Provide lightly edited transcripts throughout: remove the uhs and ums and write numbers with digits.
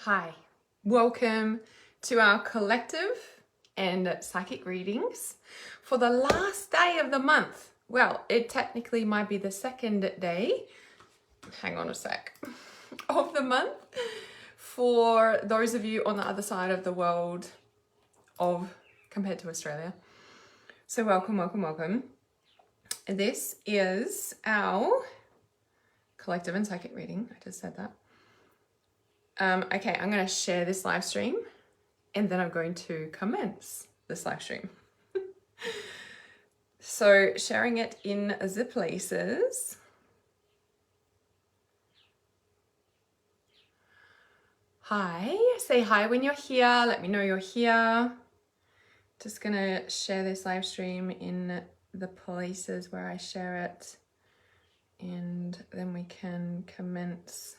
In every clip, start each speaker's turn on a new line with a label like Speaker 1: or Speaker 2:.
Speaker 1: Hi, welcome to our collective and psychic readings for the last day of the month. Well, it technically might be the second day, hang on a sec, of the month for those of you on the other side of the world compared to Australia. So welcome. This is our collective and psychic reading. I just said that. Okay, I'm going to share this live stream and then I'm going to commence this live stream. So sharing it in the places. Hi, say hi when you're here. Let me know you're here. Just going to share this live stream in the places where I share it and then we can commence.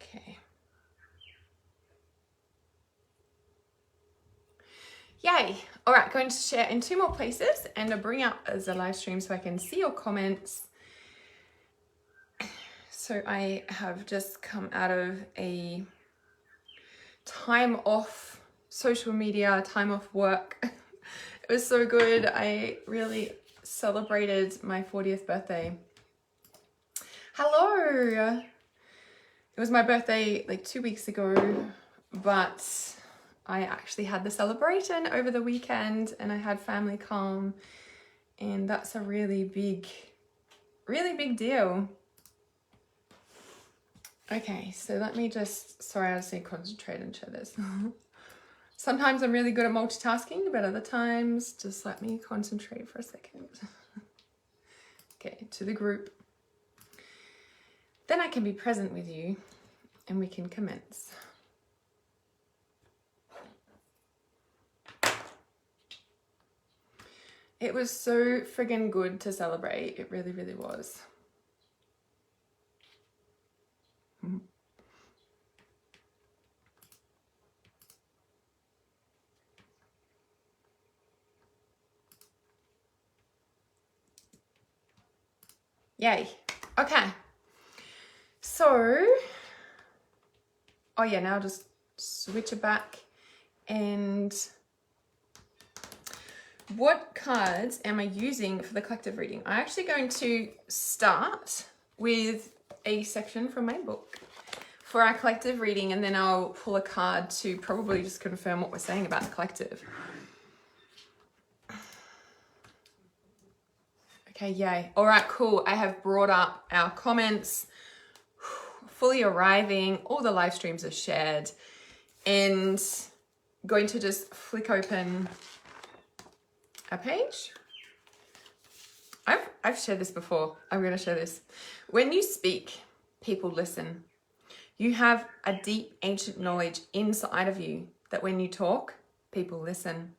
Speaker 1: Okay. Yay. All right, going to share in two more places and I'll bring up the live stream so I can see your comments. So I have just come out of a time off social media, time off work. It was so good. I really celebrated my 40th birthday. Hello. It was my birthday like 2 weeks ago, but I actually had the celebration over the weekend and I had family come and that's a really big deal. Okay, so let me just, sorry, I just need to concentrate and share this. Sometimes I'm really good at multitasking, but other times just let me concentrate for a second. Okay, to the group. Then I can be present with you and we can commence. It was so friggin' good to celebrate. It really, really was. Yay. Okay. So, oh yeah, now just switch it back. And what cards am I using for the collective reading? I'm actually going to start with a section from my book for our collective reading, and then I'll pull a card to probably just confirm what we're saying about the collective. Okay, yay. All right, cool. I have brought up our comments, fully arriving. All the live streams are shared, and going to just flick open a page. I've shared this before. I'm going to share this. When you speak, people listen. You have a deep ancient knowledge inside of you that when you talk, people listen.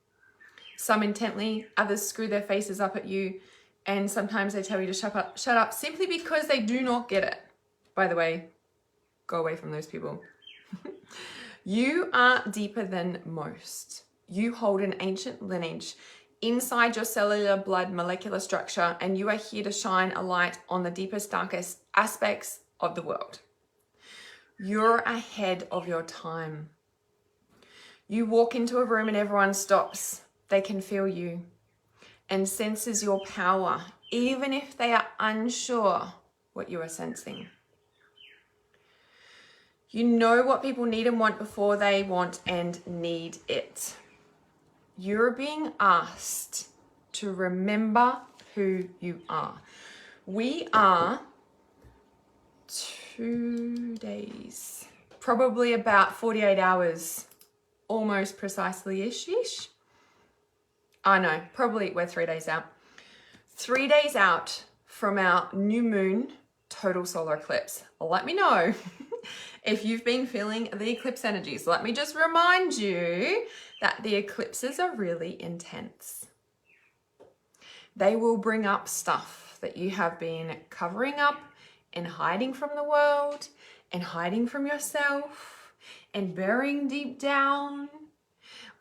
Speaker 1: Some intently, others screw their faces up at you, and sometimes they tell you to shut up simply because they do not get it. By the way, go away from those people. You are deeper than most. You hold an ancient lineage inside your cellular blood molecular structure, and you are here to shine a light on the deepest, darkest aspects of the world. You're ahead of your time. You walk into a room and everyone stops. They can feel you and senses your power, even if they are unsure what you are sensing. You know what people need and want before they want and need it. You're being asked to remember who you are. We are 2 days, probably about 48 hours, almost precisely-ish. I know, probably we're 3 days out. 3 days out from our new moon total solar eclipse. Let me know if you've been feeling the eclipse energies. Let me just remind you that the eclipses are really intense. They will bring up stuff that you have been covering up and hiding from the world and hiding from yourself and burying deep down.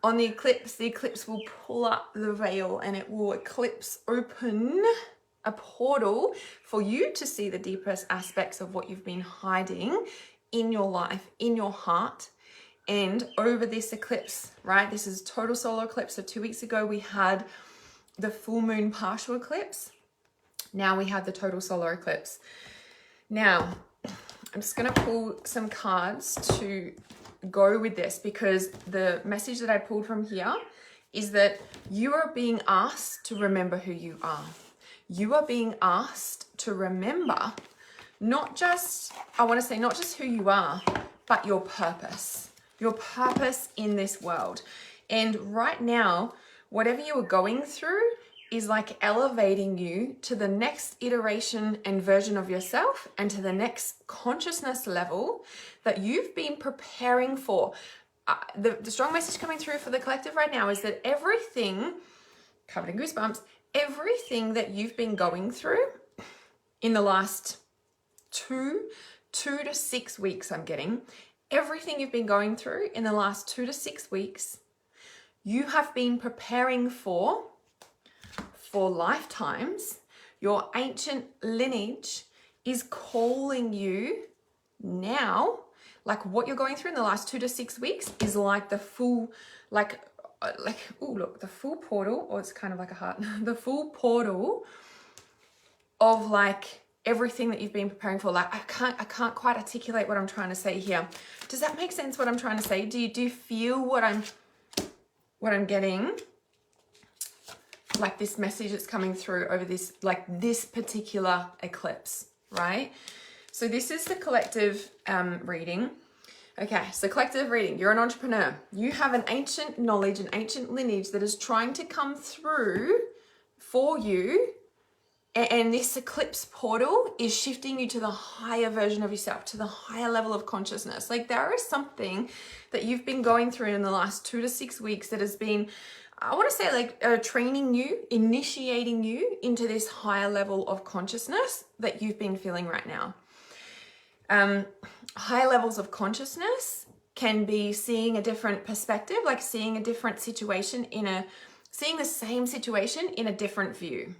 Speaker 1: On the eclipse will pull up the veil and it will eclipse open a portal for you to see the deepest aspects of what you've been hiding in your life, in your heart. And over this eclipse, right? This is total solar eclipse. So 2 weeks ago, we had the full moon partial eclipse. Now we have the total solar eclipse. Now, I'm just going to pull some cards to go with this, because the message that I pulled from here is that you are being asked to remember who you are. You are being asked to remember not just who you are, but your purpose in this world. And right now, whatever you are going through is like elevating you to the next iteration and version of yourself and to the next consciousness level that you've been preparing for. The strong message coming through for the collective right now is that everything, covered in goosebumps, everything that you've been going through in the last 2 to 6 weeks, I'm getting, everything you've been going through in the last 2 to 6 weeks, you have been preparing for lifetimes. Your ancient lineage is calling you now. Like what you're going through in the last 2 to 6 weeks is like the full, the full portal, or it's kind of like a heart, the full portal of like everything that you've been preparing for. Like I can't quite articulate what I'm trying to say here. Does that make sense what I'm trying to say? Do you feel what I'm getting? Like this message that's coming through over this, like this particular eclipse, right? So this is the collective reading. Okay, so collective reading, you're an entrepreneur. You have an ancient knowledge, an ancient lineage that is trying to come through for you. And this eclipse portal is shifting you to the higher version of yourself, to the higher level of consciousness. Like there is something that you've been going through in the last 2 to 6 weeks that has been, I want to say like training you, initiating you into this higher level of consciousness that you've been feeling right now. High levels of consciousness can be seeing a different perspective, like seeing a different situation seeing the same situation in a different view,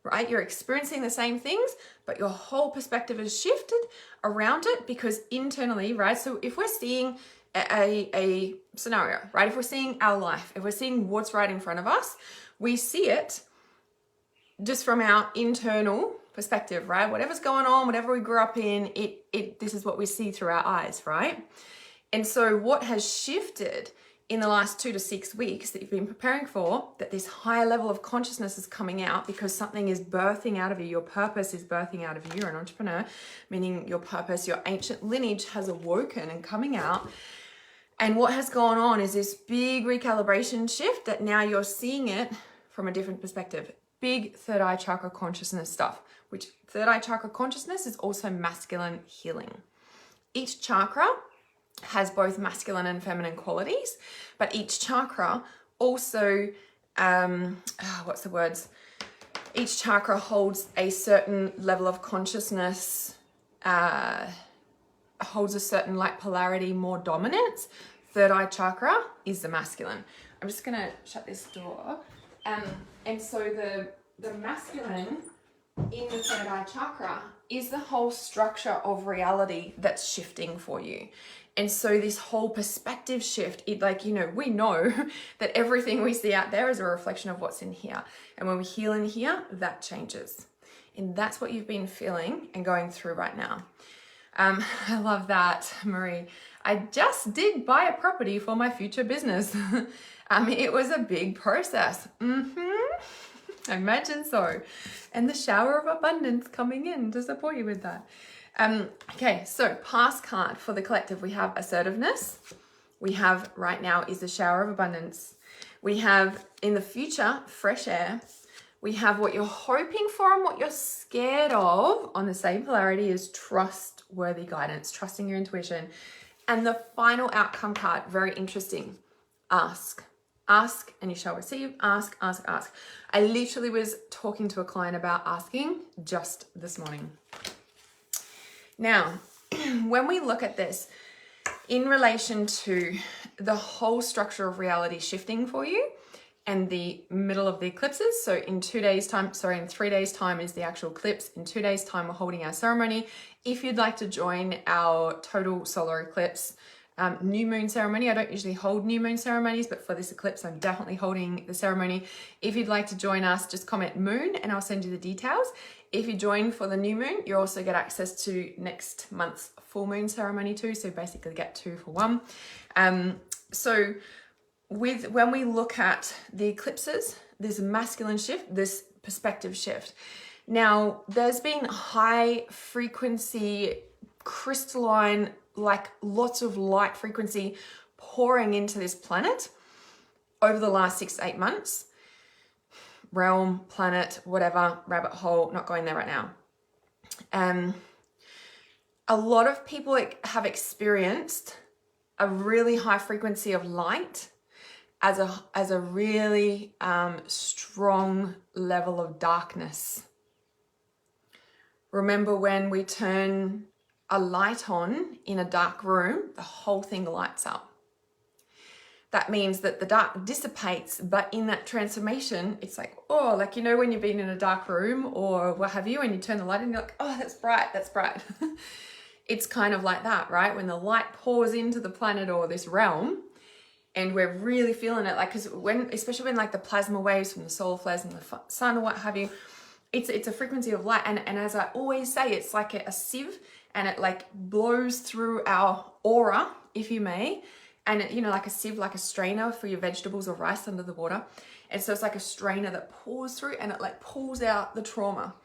Speaker 1: right? You're experiencing the same things, but your whole perspective is shifted around it because internally, right? So if we're seeing a scenario, right? If we're seeing our life, if we're seeing what's right in front of us, we see it just from our internal perspective, right? Whatever's going on, whatever we grew up in, this is what we see through our eyes, right? And so what has shifted in the last 2 to 6 weeks that you've been preparing for, that this higher level of consciousness is coming out because something is birthing out of you. Your purpose is birthing out of you. You're an entrepreneur, meaning your purpose, your ancient lineage has awoken and coming out. And what has gone on is this big recalibration shift that now you're seeing it from a different perspective. Big third eye chakra consciousness stuff, which third eye chakra consciousness is also masculine healing. Each chakra has both masculine and feminine qualities, but each chakra also, each chakra holds a certain level of consciousness, holds a certain like polarity, more dominance. Third eye chakra is the masculine. I'm just gonna shut this door. And so the masculine in the third eye chakra is the whole structure of reality that's shifting for you. And so this whole perspective shift, we know that everything we see out there is a reflection of what's in here. And when we heal in here, that changes. And that's what you've been feeling and going through right now. I love that, Marie. I just did buy a property for my future business. It was a big process. I imagine so. And the shower of abundance coming in to support you with that. Okay, so past card for the collective, we have assertiveness. We have right now is the shower of abundance. We have in the future, fresh air. We have what you're hoping for and what you're scared of on the same polarity is trustworthy guidance, trusting your intuition. And the final outcome card, very interesting. Ask. Ask and you shall receive. Ask, ask, ask. I literally was talking to a client about asking just this morning. Now, when we look at this in relation to the whole structure of reality shifting for you and the middle of the eclipses. So in 3 days time is the actual eclipse. In 2 days time, we're holding our ceremony. If you'd like to join our total solar eclipse new moon ceremony, I don't usually hold new moon ceremonies, but for this eclipse, I'm definitely holding the ceremony. If you'd like to join us, just comment moon and I'll send you the details. If you join for the new moon, you also get access to next month's full moon ceremony too. So basically get 2 for 1. When we look at the eclipses, this masculine shift, this perspective shift. Now, there's been high frequency, crystalline, like lots of light frequency pouring into this planet over the last 6 to 8 months. Realm, planet, whatever, rabbit hole, not going there right now. A lot of people have experienced a really high frequency of light as a really strong level of darkness. Remember when we turn a light on in a dark room, the whole thing lights up. That means that the dark dissipates, but in that transformation, it's like, oh, like, you know, when you've been in a dark room or what have you, and you turn the light on, you're like, oh, that's bright, that's bright. It's kind of like that, right? When the light pours into the planet or this realm, and we're really feeling it, like, because especially when like the plasma waves from the solar flares and the sun or what have you, it's a frequency of light. And as I always say, it's like a sieve, and it like blows through our aura, if you may. And it, you know, like a sieve, like a strainer for your vegetables or rice under the water. And so it's like a strainer that pours through and it like pulls out the trauma.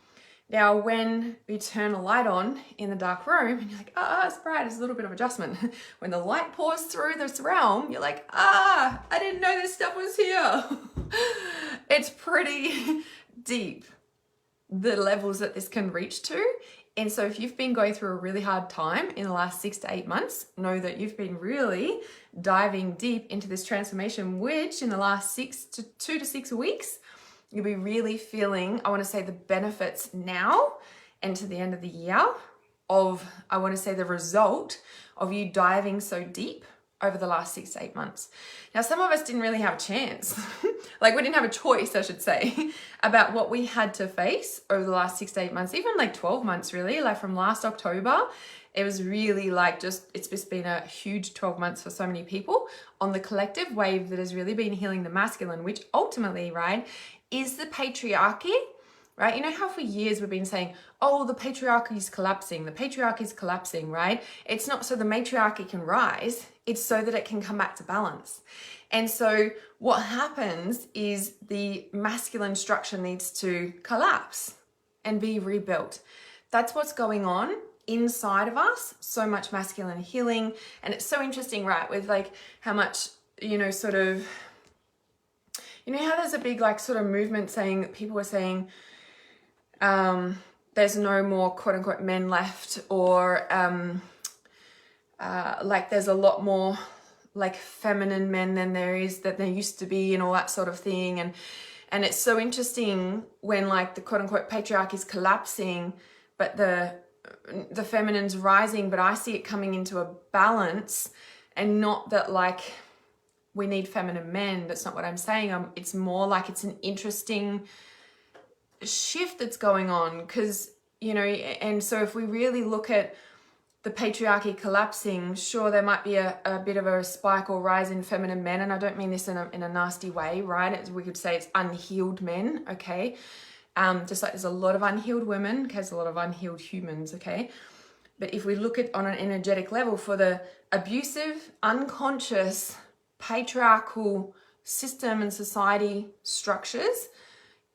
Speaker 1: Now, when we turn a light on in the dark room and you're like, it's bright, it's a little bit of adjustment. When the light pours through this realm, you're like, I didn't know this stuff was here. It's pretty deep, the levels that this can reach to. And so if you've been going through a really hard time in the last 6 to 8 months, know that you've been really diving deep into this transformation, which in the last 2 to 6 weeks, you'll be really feeling, I want to say, the benefits now and to the end of the year of, I want to say, the result of you diving so deep over the last 6 to 8 months. Now, some of us didn't really have a chance. Like, we didn't have a choice, I should say, about what we had to face over the last 6 to 8 months, even like 12 months, really. Like from last October, it was really like it's just been a huge 12 months for so many people on the collective wave that has really been healing the masculine, which ultimately, right, is the patriarchy, right? You know how for years we've been saying, oh, the patriarchy is collapsing, right? It's not so the matriarchy can rise, it's so that it can come back to balance. And so what happens is the masculine structure needs to collapse and be rebuilt. That's what's going on inside of us, so much masculine healing. And it's so interesting, right, with like how much, you know, sort of, you know how there's a big like sort of movement saying, people were saying, there's no more quote unquote men left, or like there's a lot more like feminine men than there used to be, and all that sort of thing. And it's so interesting when like the quote unquote patriarchy is collapsing, but the feminine's rising, but I see it coming into a balance. And not that like we need feminine men, that's not what I'm saying. It's more like it's an interesting shift that's going on, because, you know, and so if we really look at the patriarchy collapsing, sure, there might be a bit of a spike or rise in feminine men, and I don't mean this in a nasty way, right? We could say it's unhealed men, okay? Just like there's a lot of unhealed women, there's a lot of unhealed humans, okay? But if we look at on an energetic level for the abusive, unconscious, patriarchal system and society structures,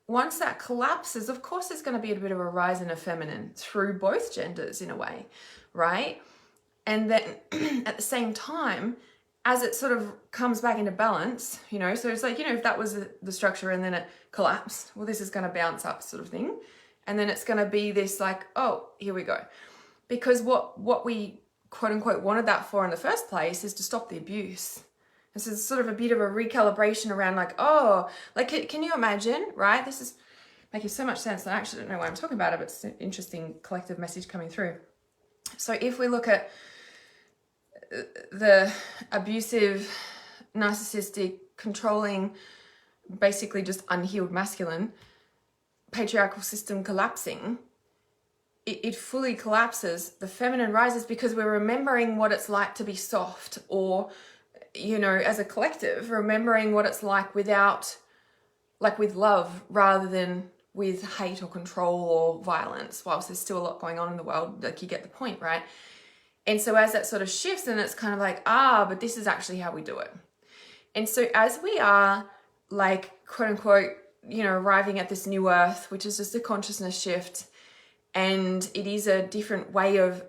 Speaker 1: once that collapses, of course, there's going to be a bit of a rise in a feminine through both genders in a way, right? And then at the same time, as it sort of comes back into balance, you know, so it's like, you know, if that was the structure and then it collapsed, well, this is going to bounce up sort of thing. And then it's going to be this like, oh, here we go. Because what we quote unquote wanted that for in the first place is to stop the abuse. This is sort of a bit of a recalibration around like, oh, like, can you imagine, right? This is making so much sense. I actually don't know why I'm talking about it, but it's an interesting collective message coming through. So if we look at the abusive, narcissistic, controlling, basically just unhealed masculine patriarchal system collapsing, it fully collapses. The feminine rises because we're remembering what it's like to be soft, or, you know, as a collective, remembering what it's like without, like with love rather than with hate or control or violence, whilst there's still a lot going on in the world. Like, you get the point, right? And so as that sort of shifts, and it's kind of like, but this is actually how we do it. And so as we are, like, quote unquote, you know, arriving at this new earth, which is just a consciousness shift, and it is a different way of,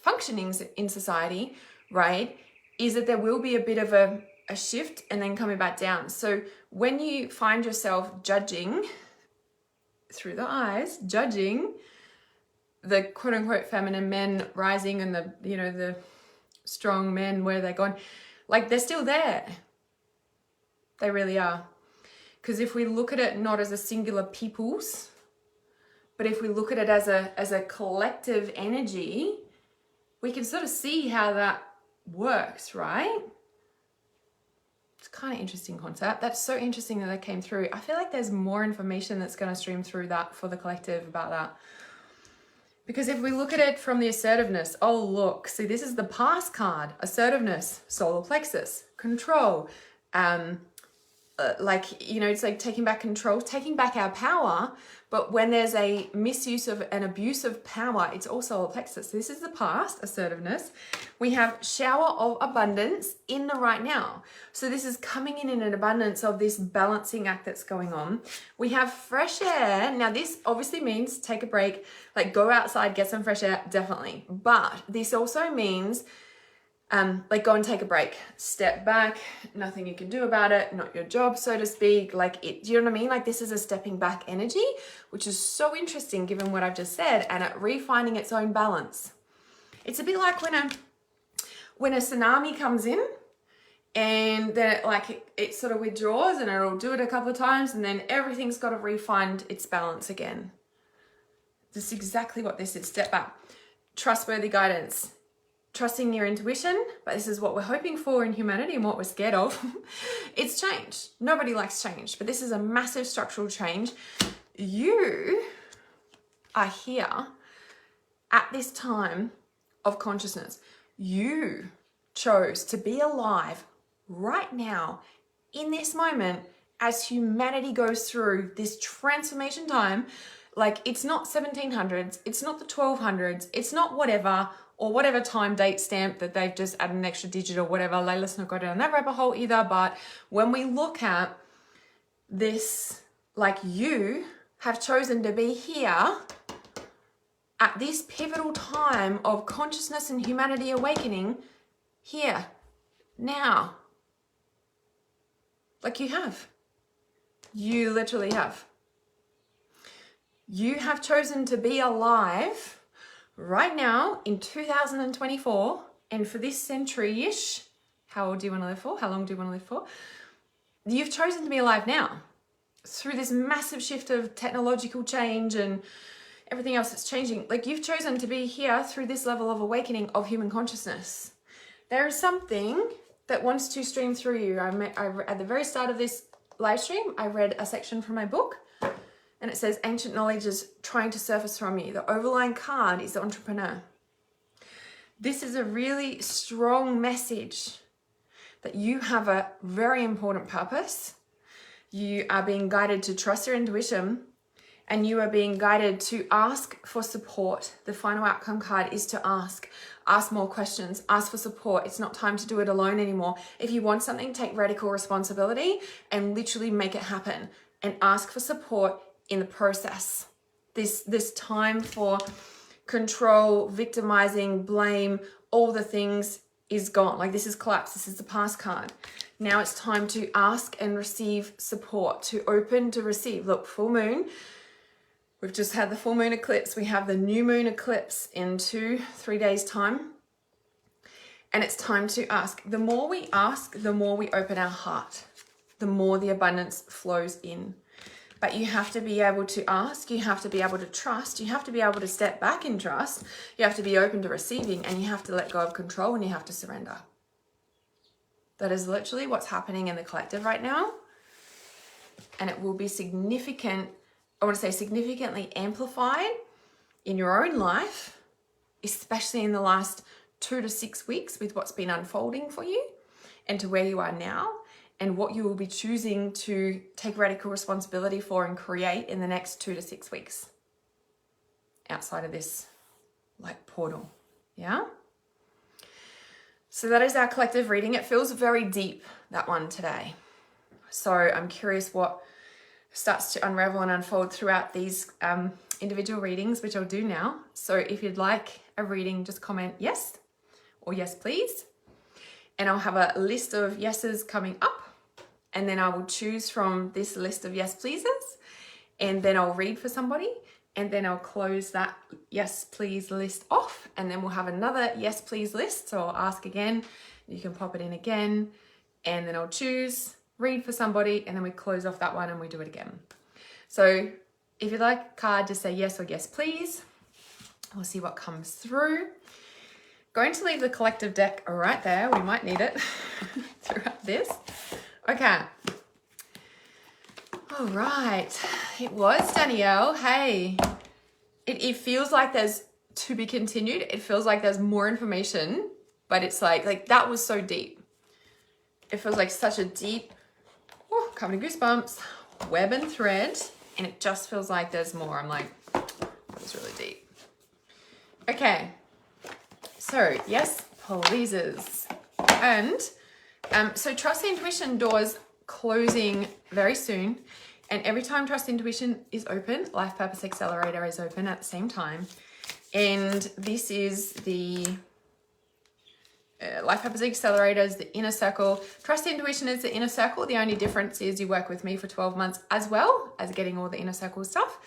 Speaker 1: functioning in society, right? Is that there will be a bit of a shift and then coming back down. So when you find yourself judging through the eyes, judging the quote unquote feminine men rising and the, you know, the strong men, where they're gone, like, they're still there. They really are. Because if we look at it not as a singular peoples, but if we look at it as a collective energy, we can sort of see how that works, right? It's kind of interesting concept. That's so interesting that that came through. I feel like there's more information that's going to stream through that for the collective about that. Because if we look at it from the assertiveness, oh look, see, this is the past card. Assertiveness, solar plexus, control, like, you know, it's like taking back control, taking back our power. But when there's a misuse of an abuse of power, it's also solar plexus. This is the past, assertiveness. We have shower of abundance in the right now. So this is coming in an abundance of this balancing act that's going on. We have fresh air. Now this obviously means take a break, like go outside, get some fresh air, definitely. But this also means like go and take a break, step back, nothing you can do about it, not your job, so to speak. Like, it, do you know what I mean? Like, this is a stepping back energy, which is so interesting given what I've just said, and it refining its own balance. It's a bit like when a tsunami comes in and then it sort of withdraws, and it'll do it a couple of times, and then everything's got to refind its balance again. That's exactly what this is. Step back. Trustworthy guidance. Trusting your intuition, but this is what we're hoping for in humanity and what we're scared of. It's change. Nobody likes change, but this is a massive structural change. You are here at this time of consciousness. You chose to be alive right now in this moment as humanity goes through this transformation time. Like, it's not 1700s, it's not the 1200s, it's not whatever, or whatever time date stamp that they've just added an extra digit or whatever. Like, let's not go down that rabbit hole either. But when we look at this, like, you have chosen to be here at this pivotal time of consciousness and humanity awakening, here, now. Like, you have. You literally have. You have chosen to be alive right now in 2024, and for this century-ish. How old do you want to live for? How long do you want to live for? You've chosen to be alive now through this massive shift of technological change and everything else that's changing. Like, you've chosen to be here through this level of awakening of human consciousness. There is something that wants to stream through you. At the very start of this live stream, I read a section from my book, and it says, ancient knowledge is trying to surface from you. The overlying card is the entrepreneur. This is a really strong message that you have a very important purpose. You are being guided to trust your intuition, and you are being guided to ask for support. The final outcome card is to ask more questions, ask for support. It's not time to do it alone anymore. If you want something, take radical responsibility and literally make it happen, and ask for support in the process. This time for control, victimizing, blame, all the things is gone. Like, this is collapse. This is the past card. Now it's time to ask and receive support, to open, to receive. Look, full moon. We've just had the full moon eclipse. We have the new moon eclipse in 2-3 days time. And it's time to ask. The more we ask, the more we open our heart, the more the abundance flows in. But you have to be able to ask, you have to be able to trust, you have to be able to step back in trust, you have to be open to receiving, and you have to let go of control, and you have to surrender. That is literally what's happening in the collective right now. And it will be significantly amplified in your own life, especially in the last 2 to 6 weeks with what's been unfolding for you and to where you are now, and what you will be choosing to take radical responsibility for and create in the next 2 to 6 weeks outside of this like portal. Yeah. So that is our collective reading. It feels very deep, that one today. So I'm curious what starts to unravel and unfold throughout these individual readings, which I'll do now. So if you'd like a reading, just comment yes or yes, please. And I'll have a list of yeses coming up. And then I will choose from this list of yes, pleases. And then I'll read for somebody. And then I'll close that yes, please list off. And then we'll have another yes, please list. So I'll ask again. You can pop it in again. And then I'll choose, read for somebody. And then we close off that one and we do it again. So if you'd like a card, just say yes or yes, please. We'll see what comes through. Going to leave the collective deck right there. We might need it throughout this. Okay. All right. It was Danielle. Hey, it feels like there's to be continued. It feels like there's more information, but it's like that was so deep. It feels like such a deep, coming to goosebumps, web and thread. And it just feels like there's more. I'm like, that was really deep. Okay. So yes, pleases. And so trust intuition doors closing very soon. And every time trust intuition is open, life purpose accelerator is open at the same time. And this is the life purpose accelerator is the inner circle. Trust intuition is the inner circle. The only difference is you work with me for 12 months as well as getting all the inner circle stuff,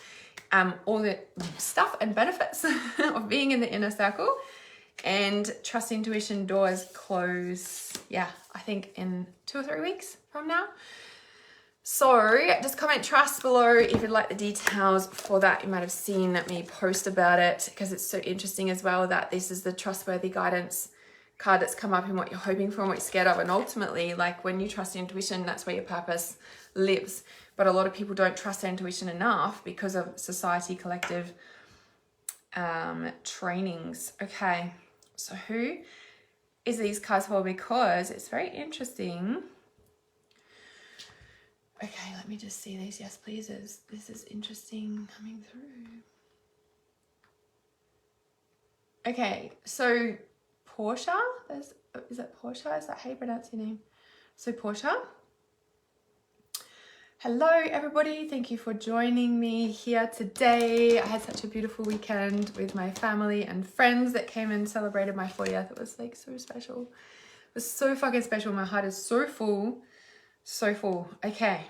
Speaker 1: all the stuff and benefits of being in the inner circle. And trust intuition doors close, I think in 2 or 3 weeks from now. So just comment trust below if you'd like the details for that. You might have seen me post about it because it's so interesting as well that this is the trustworthy guidance card that's come up in what you're hoping for and what you're scared of. And ultimately, like when you trust intuition, that's where your purpose lives. But a lot of people don't trust their intuition enough because of society collective trainings. Okay. So who is these cards for? Because it's very interesting. Okay, let me just see these yes pleases. This is interesting coming through. Okay, so Portia, is that Portia? Is that how you pronounce your name? So Portia. Hello everybody, thank you for joining me here today. I had such a beautiful weekend with my family and friends that came and celebrated my 40th. It was like so special. It was so fucking special. My heart is so full, so full. Okay,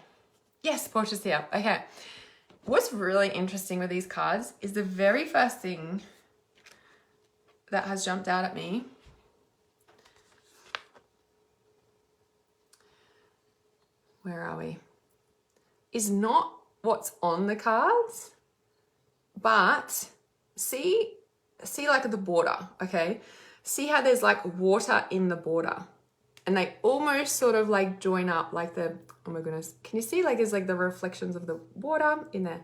Speaker 1: yes, Portia's here. Okay, what's really interesting with these cards is the very first thing that has jumped out at me where are we? Is not what's on the cards, but see like the border, okay? See how there's like water in the border and they almost sort of like join up like the, oh my goodness, can you see like there's like the reflections of the water in there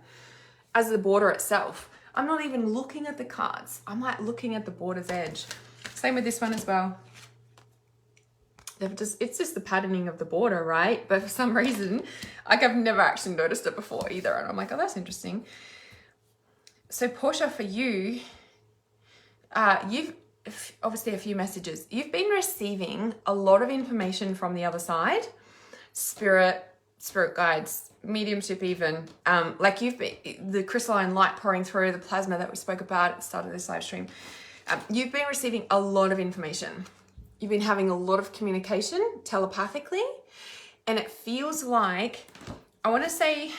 Speaker 1: as the border itself. I'm not even looking at the cards. I'm like looking at the border's edge. Same with this one as well. It's just the patterning of the border, right? But for some reason, like I've never actually noticed it before either. And I'm like, oh, that's interesting. So Portia, for you, you've obviously a few messages. You've been receiving a lot of information from the other side, spirit guides, mediumship even. Like you've been, the crystalline light pouring through, the plasma that we spoke about at the start of this live stream. You've been receiving a lot of information. You've been having a lot of communication telepathically, and it feels like, I want to say,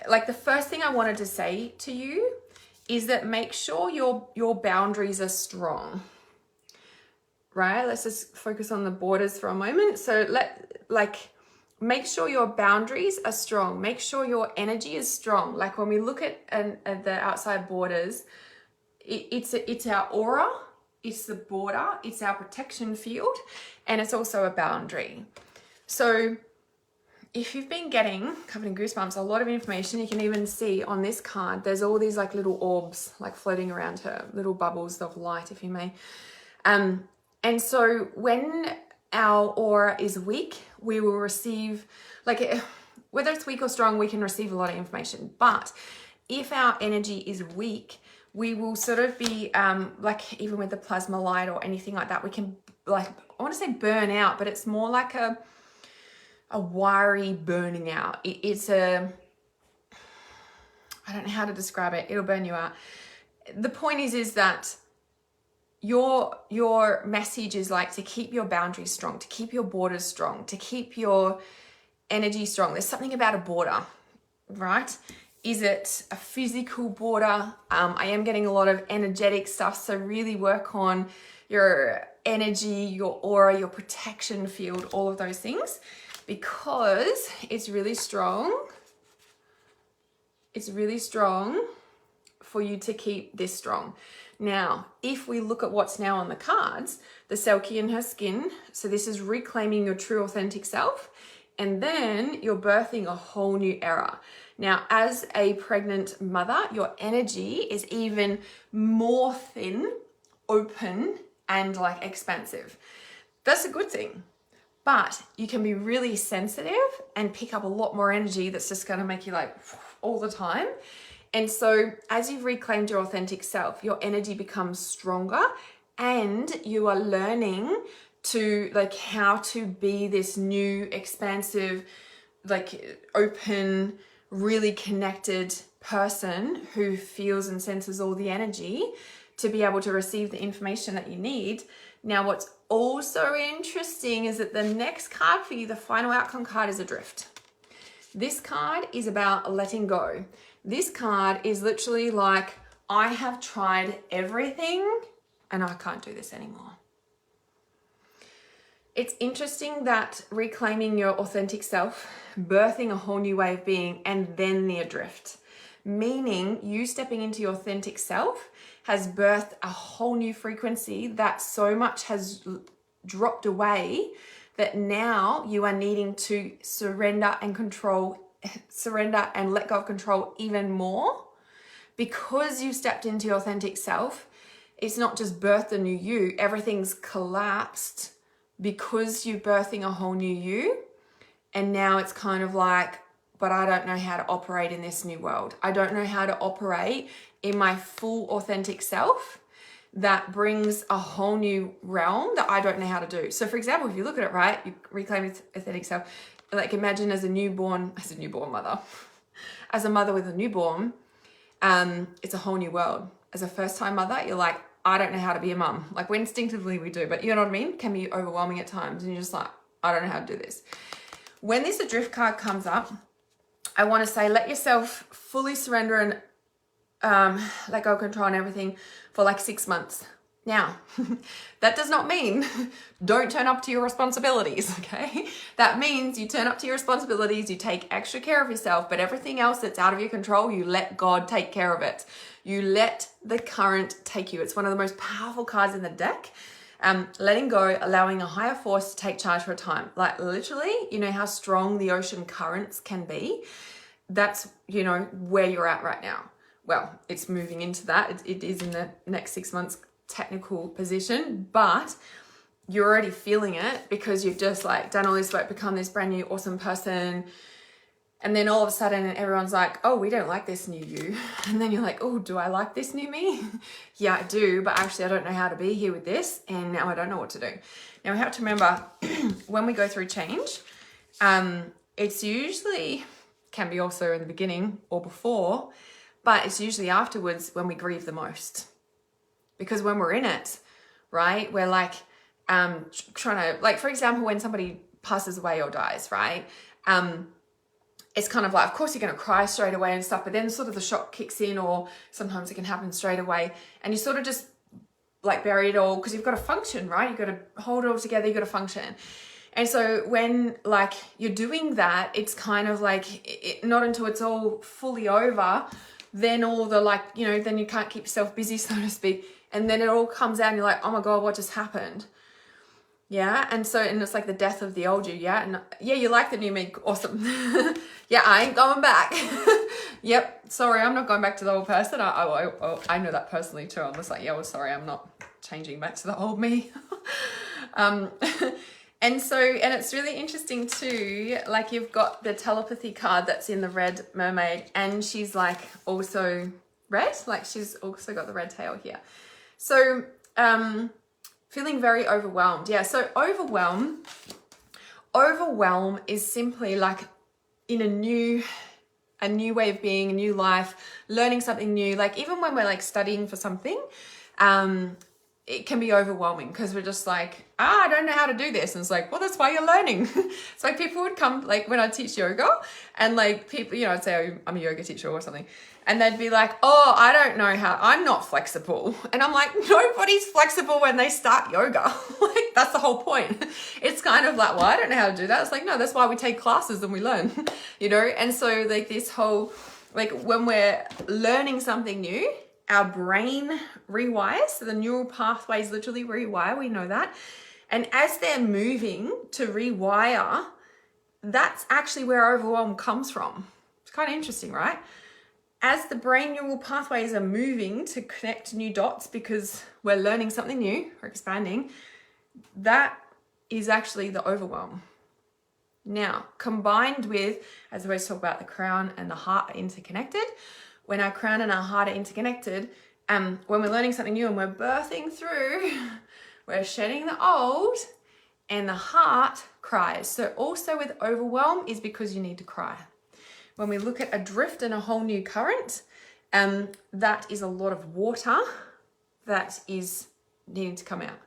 Speaker 1: like the first thing I wanted to say to you is that make sure your boundaries are strong, right? Let's just focus on the borders for a moment. So make sure your boundaries are strong. Make sure your energy is strong. Like when we look at the outside borders, it's our aura, it's the border, it's our protection field, and it's also a boundary. So if you've been getting, covered in goosebumps, a lot of information, you can even see on this card, there's all these like little orbs like floating around her, little bubbles of light, if you may. And so when our aura is weak, we will receive, like whether it's weak or strong, we can receive a lot of information. But if our energy is weak, we will sort of be like even with the plasma light or anything like that, we can like, I want to say burn out, but it's more like a wiry burning out. It's I don't know how to describe it. It'll burn you out. The point is that your message is like to keep your boundaries strong, to keep your borders strong, to keep your energy strong. There's something about a border, right? Is it a physical border? I am getting a lot of energetic stuff, so really work on your energy, your aura, your protection field, all of those things, because it's really strong. It's really strong for you to keep this strong. Now, if we look at what's now on the cards, the Selkie in her skin, so this is reclaiming your true authentic self, and then you're birthing a whole new era. Now, as a pregnant mother, your energy is even more thin, open, and like expansive. That's a good thing. But you can be really sensitive and pick up a lot more energy that's just going to make you like all the time. And so as you've reclaimed your authentic self, your energy becomes stronger, and you are learning to like how to be this new, expansive, like open, really connected person who feels and senses all the energy to be able to receive the information that you need. Now, what's also interesting is that the next card for you, the final outcome card, is Adrift. This card is about letting go. This card is literally like, I have tried everything and I can't do this anymore. It's interesting that reclaiming your authentic self, birthing a whole new way of being, and then the Adrift, meaning you stepping into your authentic self has birthed a whole new frequency that so much has dropped away that now you are needing to surrender and let go of control even more. Because you stepped into your authentic self, it's not just birthed a new you, everything's collapsed because you're birthing a whole new you. And now it's kind of like, but I don't know how to operate in this new world. I don't know how to operate in my full authentic self. That brings a whole new realm that I don't know how to do. So for example, if you look at it, right, you reclaim your authentic self, like imagine as a newborn mother, as a mother with a newborn, it's a whole new world. As a first time mother, you're like, I don't know how to be a mum. Like instinctively we do, but you know what I mean? It can be overwhelming at times. And you're just like, I don't know how to do this. When this Adrift card comes up, I want to say, let yourself fully surrender and let go of control and everything for like 6 months. Now, that does not mean don't turn up to your responsibilities, okay? That means you turn up to your responsibilities, you take extra care of yourself, but everything else that's out of your control, you let God take care of it. You let the current take you. It's one of the most powerful cards in the deck. Letting go, allowing a higher force to take charge for a time. Like literally, you know how strong the ocean currents can be? That's, you know, where you're at right now. Well, it's moving into that. It is in the next 6 months technical position, but you're already feeling it because you've just like done all this work, become this brand new awesome person. And then all of a sudden everyone's like, oh, we don't like this new you. And then you're like, oh, do I like this new me? Yeah, I do, but actually I don't know how to be here with this. And now I don't know what to do. Now we have to remember when we go through change, it's usually, can be also in the beginning or before, but it's usually afterwards when we grieve the most. Because when we're in it, right, we're like trying to, like for example, when somebody passes away or dies, right, it's kind of like, of course you're going to cry straight away and stuff, but then sort of the shock kicks in, or sometimes it can happen straight away, and you sort of just like bury it all because you've got to function, right? You've got to hold it all together, you've got to function. And so when like you're doing that, it's kind of like not until it's all fully over, then all the like, you know, then you can't keep yourself busy, so to speak. And then it all comes out and you're like, oh my God, what just happened? Yeah. And so, and it's like the death of the old you. Yeah. And yeah, you like the new me. Awesome. Yeah, I ain't going back. Yep. Sorry, I'm not going back to the old person. I know that personally too. I'm just like, yeah, well, sorry, I'm not changing back to the old me. And so, and it's really interesting too, like you've got the telepathy card that's in the red mermaid, and she's like also red, like she's also got the red tail here. So, feeling very overwhelmed. Yeah, so overwhelm is simply like in a new way of being, a new life, learning something new. Like even when we're like studying for something, it can be overwhelming because we're just like, I don't know how to do this. And it's like, well, that's why you're learning. It's like people would come, like when I teach yoga, and like people, you know, I'd say, oh, I'm a yoga teacher or something. And they'd be like, oh, I don't know how, I'm not flexible. And I'm like, nobody's flexible when they start yoga. Like, that's the whole point. It's kind of like, well, I don't know how to do that. It's like, no, that's why we take classes and we learn, you know? And so like this whole, like when we're learning something new, our brain rewires. So the neural pathways literally rewire, we know that. And as they're moving to rewire, that's actually where overwhelm comes from. It's kind of interesting, right? As the brain neural pathways are moving to connect new dots because we're learning something new or expanding, that is actually the overwhelm. Now, combined with, as I always talk about, the crown and the heart are interconnected. When our crown and our heart are interconnected, when we're learning something new and we're birthing through, we're shedding the old, and the heart cries. So also with overwhelm is because you need to cry. When we look at a drift and a whole new current, that is a lot of water that is needing to come out.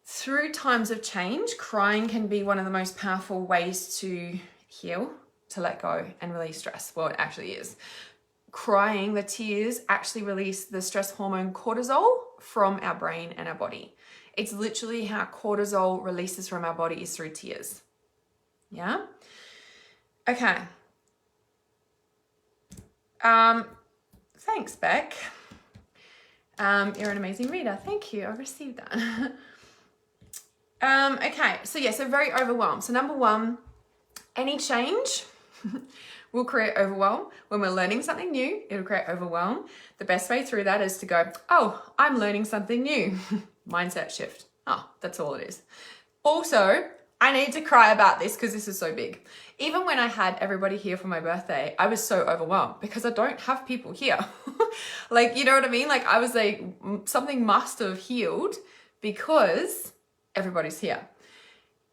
Speaker 1: Through times of change, crying can be one of the most powerful ways to heal, to let go and release stress. Well, it actually is. Crying, the tears actually release the stress hormone cortisol from our brain and our body. It's literally how cortisol releases from our body is through tears. Yeah? Okay. Thanks, Beck. You're an amazing reader. Thank you. I received that. Okay. So yeah, so very overwhelmed. So number one, any change will create overwhelm. When we're learning something new, it'll create overwhelm. The best way through that is to go, oh, I'm learning something new. Mindset shift. Oh, that's all it is. Also, I need to cry about this because this is so big. Even when I had everybody here for my birthday, I was so overwhelmed because I don't have people here. Like, you know what I mean? Like I was like, something must have healed because everybody's here.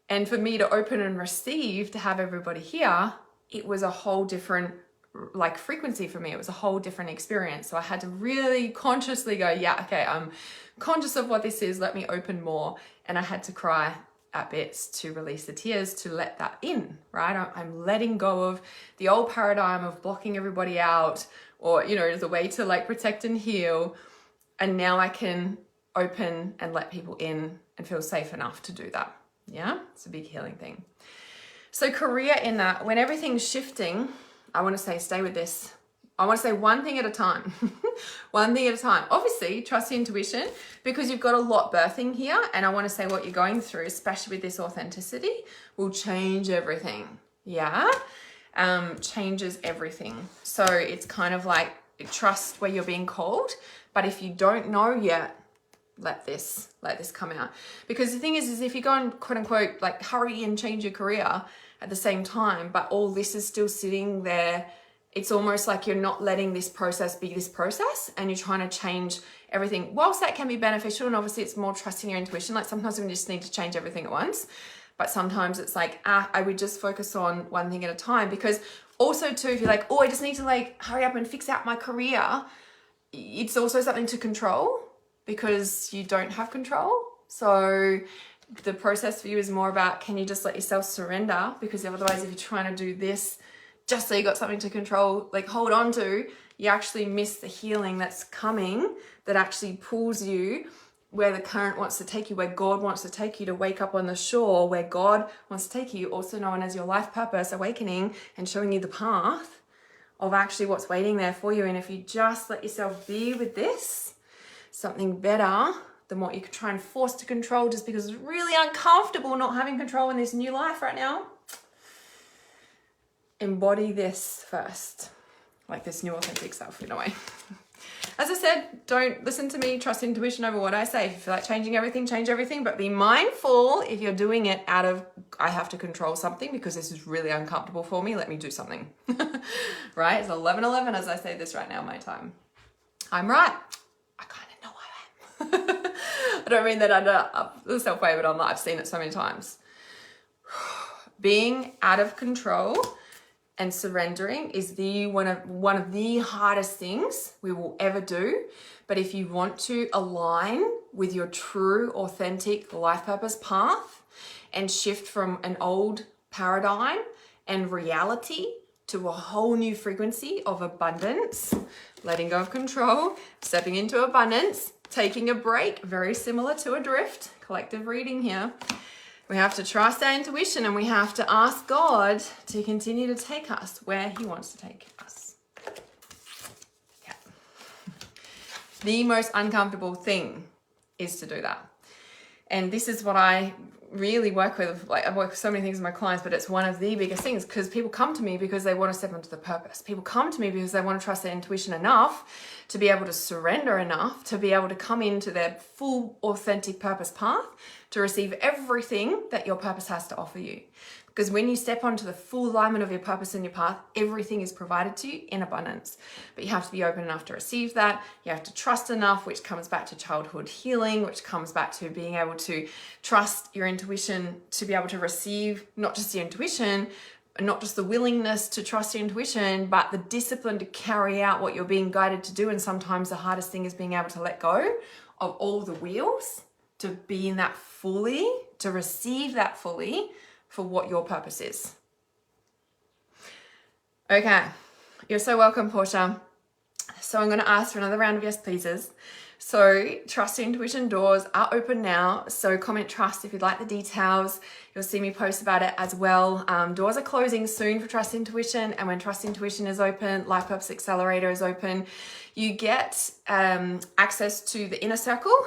Speaker 1: And for me to open and receive, to have everybody here, it was a whole different like frequency for me. It was a whole different experience. So I had to really consciously go, yeah, okay, I'm conscious of what this is. Let me open more. And I had to cry at bits to release the tears, to let that in, right? I'm letting go of the old paradigm of blocking everybody out, or, you know, the way to like protect and heal. And now I can open and let people in and feel safe enough to do that. Yeah, it's a big healing thing. So career in that, when everything's shifting, I want to say, stay with this. I want to say one thing at a time. One thing at a time. Obviously, trust your intuition because you've got a lot birthing here. And I want to say what you're going through, especially with this authenticity, will change everything. Yeah? Changes everything. So it's kind of like trust where you're being called. But if you don't know yet, let this come out. Because the thing is if you go and quote unquote like hurry and change your career at the same time, but all this is still sitting there, it's almost like you're not letting this process be this process and you're trying to change everything. Whilst that can be beneficial, and obviously it's more trusting your intuition, like sometimes we just need to change everything at once, but sometimes it's like, I would just focus on one thing at a time. Because also too, if you're like, oh, I just need to like hurry up and fix out my career, it's also something to control because you don't have control. So the process for you is more about, can you just let yourself surrender? Because otherwise if you're trying to do this just so you got something to control, like hold on to, you actually miss the healing that's coming, that actually pulls you where the current wants to take you, where God wants to take you, to wake up on the shore, where God wants to take you, also known as your life purpose, awakening, and showing you the path of actually what's waiting there for you. And if you just let yourself be with this, something better than what you could try and force to control just because it's really uncomfortable not having control in this new life right now. Embody this first, like this new authentic self in a way. As I said, don't listen to me, trust intuition over what I say. If you feel like changing everything, change everything, but be mindful if you're doing it out of, I have to control something because this is really uncomfortable for me, let me do something. Right? It's 11:11 as I say this right now, my time. I'm right. I kind of know I am. I don't mean that under the self-way, but I've seen it so many times. Being out of control and surrendering is one of the hardest things we will ever do. But if you want to align with your true, authentic life purpose path and shift from an old paradigm and reality to a whole new frequency of abundance, letting go of control, stepping into abundance, taking a break, very similar to a drift, collective reading here. We have to trust our intuition and we have to ask God to continue to take us where he wants to take us. Yeah. The most uncomfortable thing is to do that. And this is what I really work with. Like, I work with so many things with my clients, but it's one of the biggest things because people come to me because they want to step into the purpose. People come to me because they want to trust their intuition enough to be able to surrender enough to be able to come into their full authentic purpose path to receive everything that your purpose has to offer you. Because when you step onto the full alignment of your purpose and your path, everything is provided to you in abundance. But you have to be open enough to receive that. You have to trust enough, which comes back to childhood healing, which comes back to being able to trust your intuition to be able to receive not just your intuition, not just the willingness to trust your intuition, but the discipline to carry out what you're being guided to do. And sometimes the hardest thing is being able to let go of all the wheels, to be in that fully, to receive that fully for what your purpose is. Okay, you're so welcome, Portia. So I'm going to ask for another round of yes pleases. So trust your intuition doors are open now. So comment trust if you'd like the details. You'll see me post about it as well. Doors are closing soon for Trust Intuition. And when Trust Intuition is open, Life Purpose Accelerator is open. You get access to the inner circle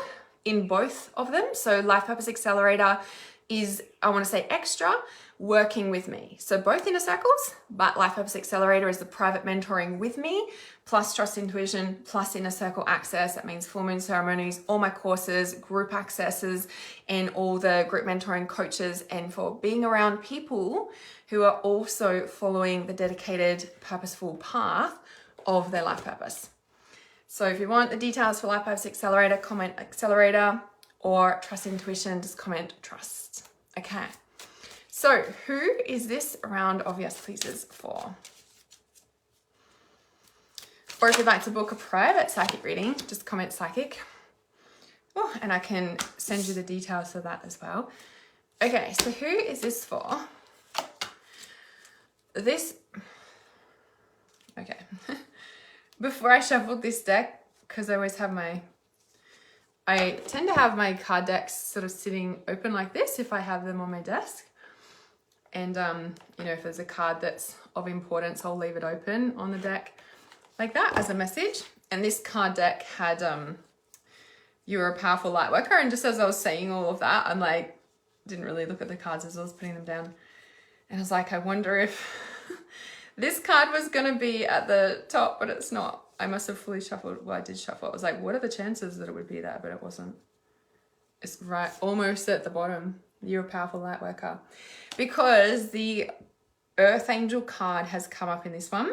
Speaker 1: in both of them. So Life Purpose Accelerator is, I want to say, extra working with me. So both inner circles, but Life Purpose Accelerator is the private mentoring with me, plus Trust Intuition, plus inner circle access. That means full moon ceremonies, all my courses, group accesses, and all the group mentoring coaches, and for being around people who are also following the dedicated, purposeful path of their life purpose. So if you want the details for Life Purpose Accelerator, comment Accelerator, or Trust Intuition, just comment Trust. Okay. So who is this round of yes pleases for? Or if you'd like to book a private psychic reading, just comment psychic. Oh, and I can send you the details for that as well. Okay, so who is this for? Okay. Before I shuffled this deck, because I tend to have my card decks sort of sitting open like this if I have them on my desk. And, if there's a card that's of importance, I'll leave it open on the deck like that as a message. And this card deck had, you're a powerful light worker. And just as I was saying all of that, I'm like, didn't really look at the cards as I was putting them down. And I was like, I wonder if this card was going to be at the top, but it's not. I must have fully shuffled. Well, I did shuffle. I was like, what are the chances that it would be there? But it wasn't. It's right almost at the bottom. You're a powerful light worker. Because the Earth Angel card has come up in this one.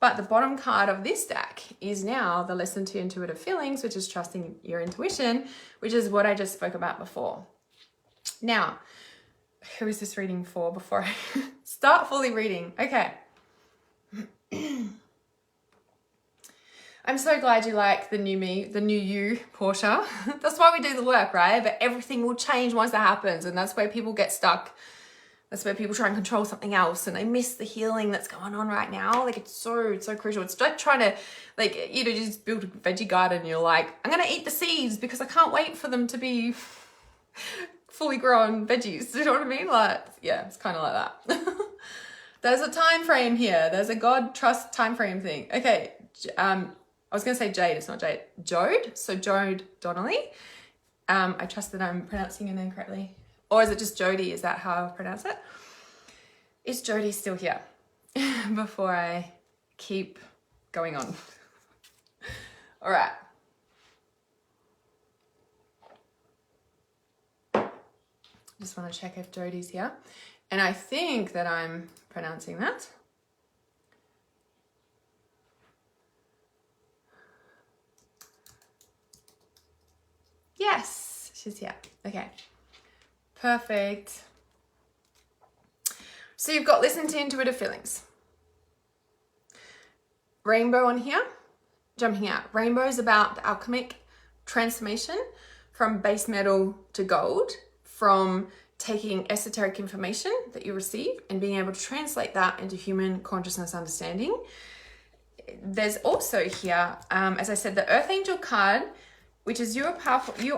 Speaker 1: But the bottom card of this deck is now the Listen to Intuitive Feelings, which is trusting your intuition, which is what I just spoke about before. Now, who is this reading for before I start fully reading? Okay. I'm so glad you like the new me, the new you, Portia. That's why we do the work, right? But everything will change once that happens. And that's where people get stuck That's where people try and control something else and they miss the healing that's going on right now. Like it's so crucial. It's like trying to like, you know, just build a veggie garden and you're like, I'm going to eat the seeds because I can't wait for them to be fully grown veggies. You know what I mean? Like, yeah, it's kind of like that. There's a time frame here. There's a God trust time frame thing. Okay. I was going to say Jade. It's not Jade. Jode. So Jode Donnelly. I trust that I'm pronouncing your name correctly. Or is it just Jody? Is that how I pronounce it? Is Jody still here? Before I keep going on. All right. Just want to check if Jody's here. And I think that I'm pronouncing that. Yes, she's here. Okay. Perfect. So you've got listen to intuitive feelings. Rainbow on here, jumping out. Rainbow is about the alchemic transformation from base metal to gold, from taking esoteric information that you receive and being able to translate that into human consciousness understanding. There's also here, as I said, the Earth Angel card, which is you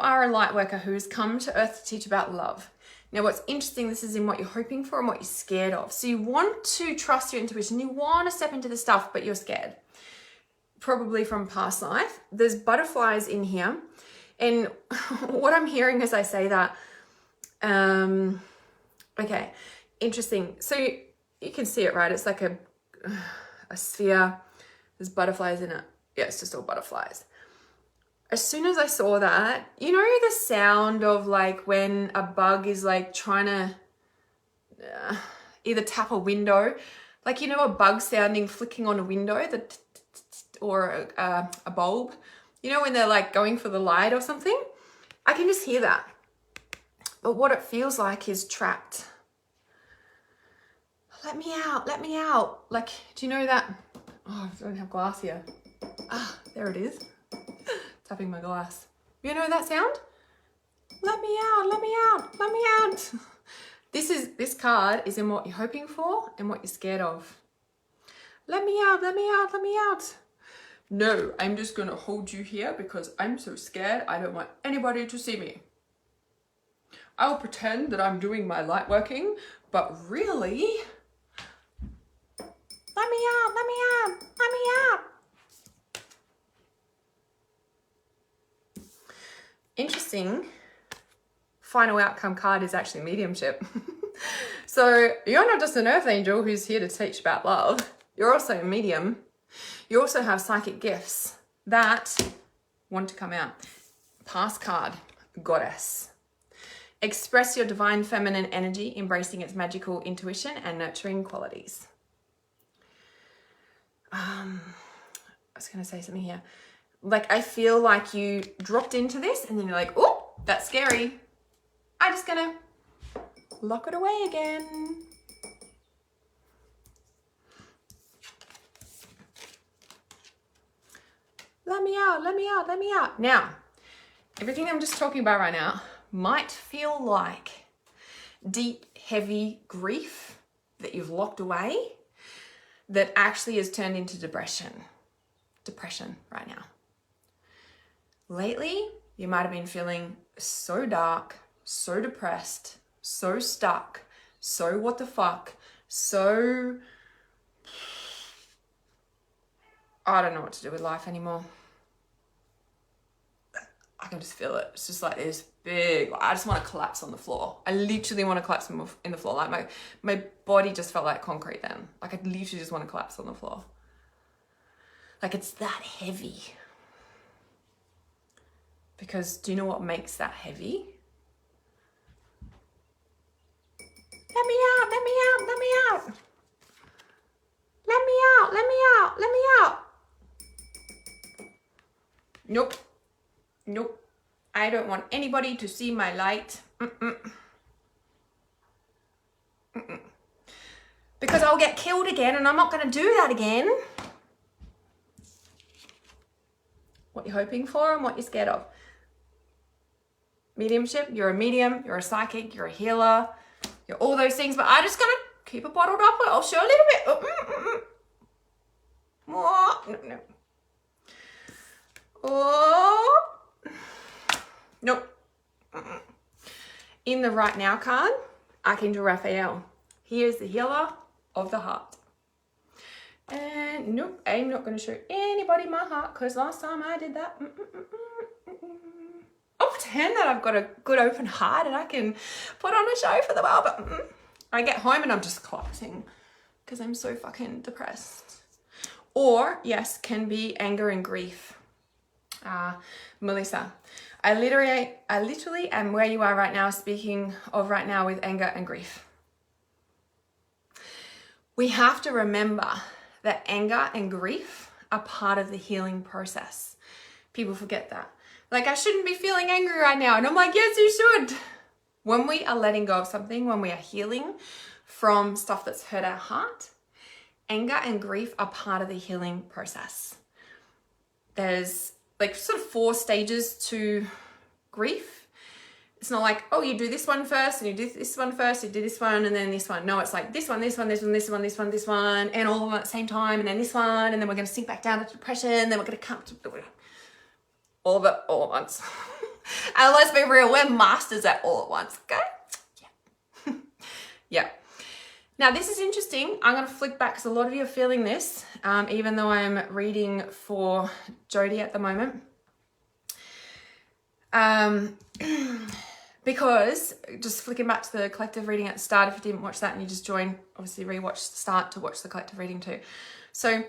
Speaker 1: are a light worker who has come to Earth to teach about love. Now, what's interesting, this is in what you're hoping for and what you're scared of. So you want to trust your intuition. You want to step into the stuff, but you're scared. Probably from past life. There's butterflies in here. And what I'm hearing as I say that, okay, interesting. So you can see it, right? It's like a sphere. There's butterflies in it. Yeah, it's just all butterflies. As soon as I saw that, you know the sound of like when a bug is like trying to either tap a window, like, you know, a bug sounding flicking on a window or a bulb, you know, when they're like going for the light or something. I can just hear that. But what it feels like is trapped. Let me out, let me out. Like, do you know that? Oh, I don't have glass here. Ah, there it is. Tapping my glass. You know that sound? Let me out, let me out, let me out. This card is in what you're hoping for and what you're scared of. Let me out, let me out, let me out. No, I'm just gonna hold you here because I'm so scared. I don't want anybody to see me. I'll pretend that I'm doing my light working, but really, let me out, let me out, let me out. Interesting. Final outcome card is actually mediumship. So you're not just an earth angel who's here to teach about love. You're also a medium. You also have psychic gifts that want to come out. Past card, goddess. Express your divine feminine energy, embracing its magical intuition and nurturing qualities. I was going to say something here. Like, I feel like you dropped into this and then you're like, oh, that's scary. I'm just gonna lock it away again. Let me out, let me out, let me out. Now, everything I'm just talking about right now might feel like deep, heavy grief that you've locked away that actually has turned into depression right now. Lately, you might have been feeling so dark, so depressed, so stuck, so what the fuck, so I don't know what to do with life anymore. I can just feel it. It's just like this big, I just want to collapse on the floor. I literally want to collapse in the floor. Like my body just felt like concrete then. Like I literally just want to collapse on the floor. Like it's that heavy. Because do you know what makes that heavy? Let me out, let me out, let me out. Let me out, let me out, let me out. Nope. Nope. I don't want anybody to see my light. Because I'll get killed again and I'm not going to do that again. What you're hoping for and what you're scared of. Mediumship, you're a medium, you're a psychic, you're a healer, all those things, but I'm just gonna keep it bottled up. I'll show a little bit. No. Oh, nope. In the Right Now card, Archangel Raphael. He is the healer of the heart. And nope, I'm not going to show anybody my heart because last time I did that, I'll pretend that I've got a good open heart and I can put on a show for the world, but I get home and I'm just collapsing because I'm so fucking depressed. Or, yes, can be anger and grief. Melissa, I literally am where you are right now, speaking of right now with anger and grief. We have to remember that anger and grief are part of the healing process. People forget that. Like, I shouldn't be feeling angry right now. And I'm like, yes, you should. When we are letting go of something, when we are healing from stuff that's hurt our heart, anger and grief are part of the healing process. There's like sort of 4 stages to grief. It's not like, oh, you do this one first and you do this one first, you do this one and then this one. No, it's like this one, this one, this one, this one, this one, this one, and all of them at the same time, and then this one, and then we're going to sink back down to depression, then we're going to come to all of it all at once. And let's be real, we're masters at all at once, okay? Yeah. Yeah. Now, this is interesting. I'm going to flick back because a lot of you are feeling this, even though I'm reading for Jody at the moment. Because just flicking back to the collective reading at the start, if you didn't watch that and you just joined, obviously rewatch the start to watch the collective reading too. So,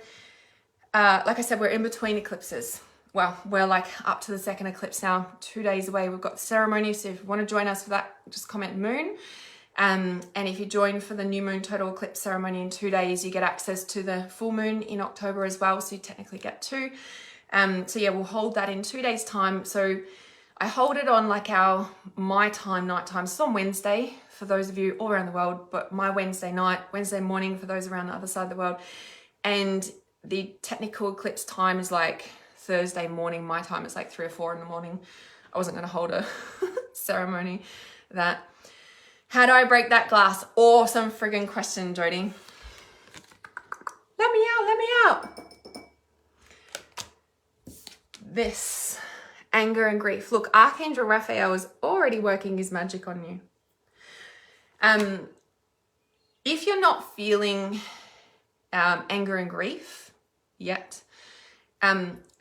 Speaker 1: like I said, we're in between eclipses. Well, we're like up to the second eclipse now, 2 days away. We've got the ceremony. So if you want to join us for that, just comment moon. And if you join for the new moon total eclipse ceremony in 2 days, you get access to the full moon in October as well. So you technically get 2. So yeah, we'll hold that in 2 days time. So I hold it on like my time, night time. So it's on Wednesday for those of you all around the world, but my Wednesday morning for those around the other side of the world. And the technical eclipse time is like Thursday morning. My time is like 3 or 4 in the morning. I wasn't going to hold a ceremony that. How do I break that glass? Awesome friggin' question, Jody. Let me out. This anger and grief. Look, Archangel Raphael is already working his magic on you. If you're not feeling anger and grief yet,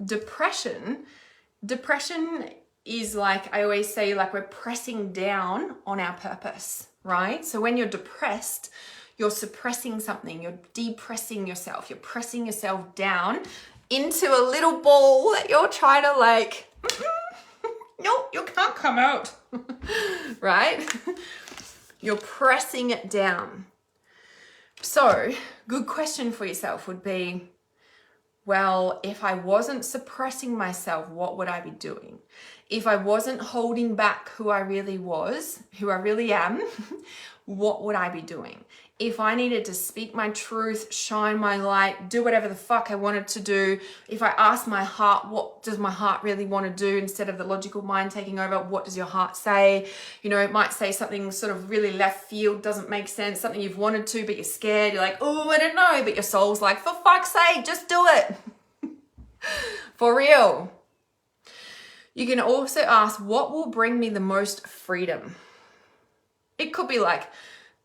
Speaker 1: depression is like, I always say, like we're pressing down on our purpose, right? So when you're depressed, you're suppressing something, you're depressing yourself, you're pressing yourself down into a little ball that you're trying to like, no, you can't come out, right? You're pressing it down. So, good question for yourself would be, well, if I wasn't suppressing myself, what would I be doing? If I wasn't holding back who I really was, who I really am, what would I be doing? If I needed to speak my truth, shine my light, do whatever the fuck I wanted to do, if I asked my heart, what does my heart really want to do instead of the logical mind taking over, what does your heart say? You know, it might say something sort of really left field, doesn't make sense, something you've wanted to, but you're scared. You're like, oh, I don't know. But your soul's like, for fuck's sake, just do it. For real. You can also ask, what will bring me the most freedom? It could be like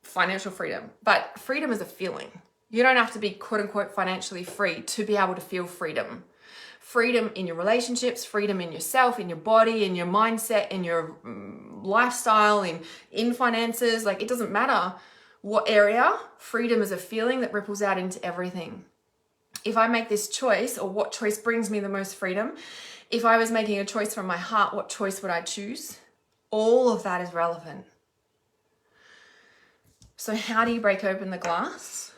Speaker 1: financial freedom, but freedom is a feeling. You don't have to be quote unquote financially free to be able to feel freedom. Freedom in your relationships, freedom in yourself, in your body, in your mindset, in your lifestyle, in finances. Like, it doesn't matter what area. Freedom is a feeling that ripples out into everything. If I make this choice, or what choice brings me the most freedom, if I was making a choice from my heart, what choice would I choose? All of that is relevant. So how do you break open the glass?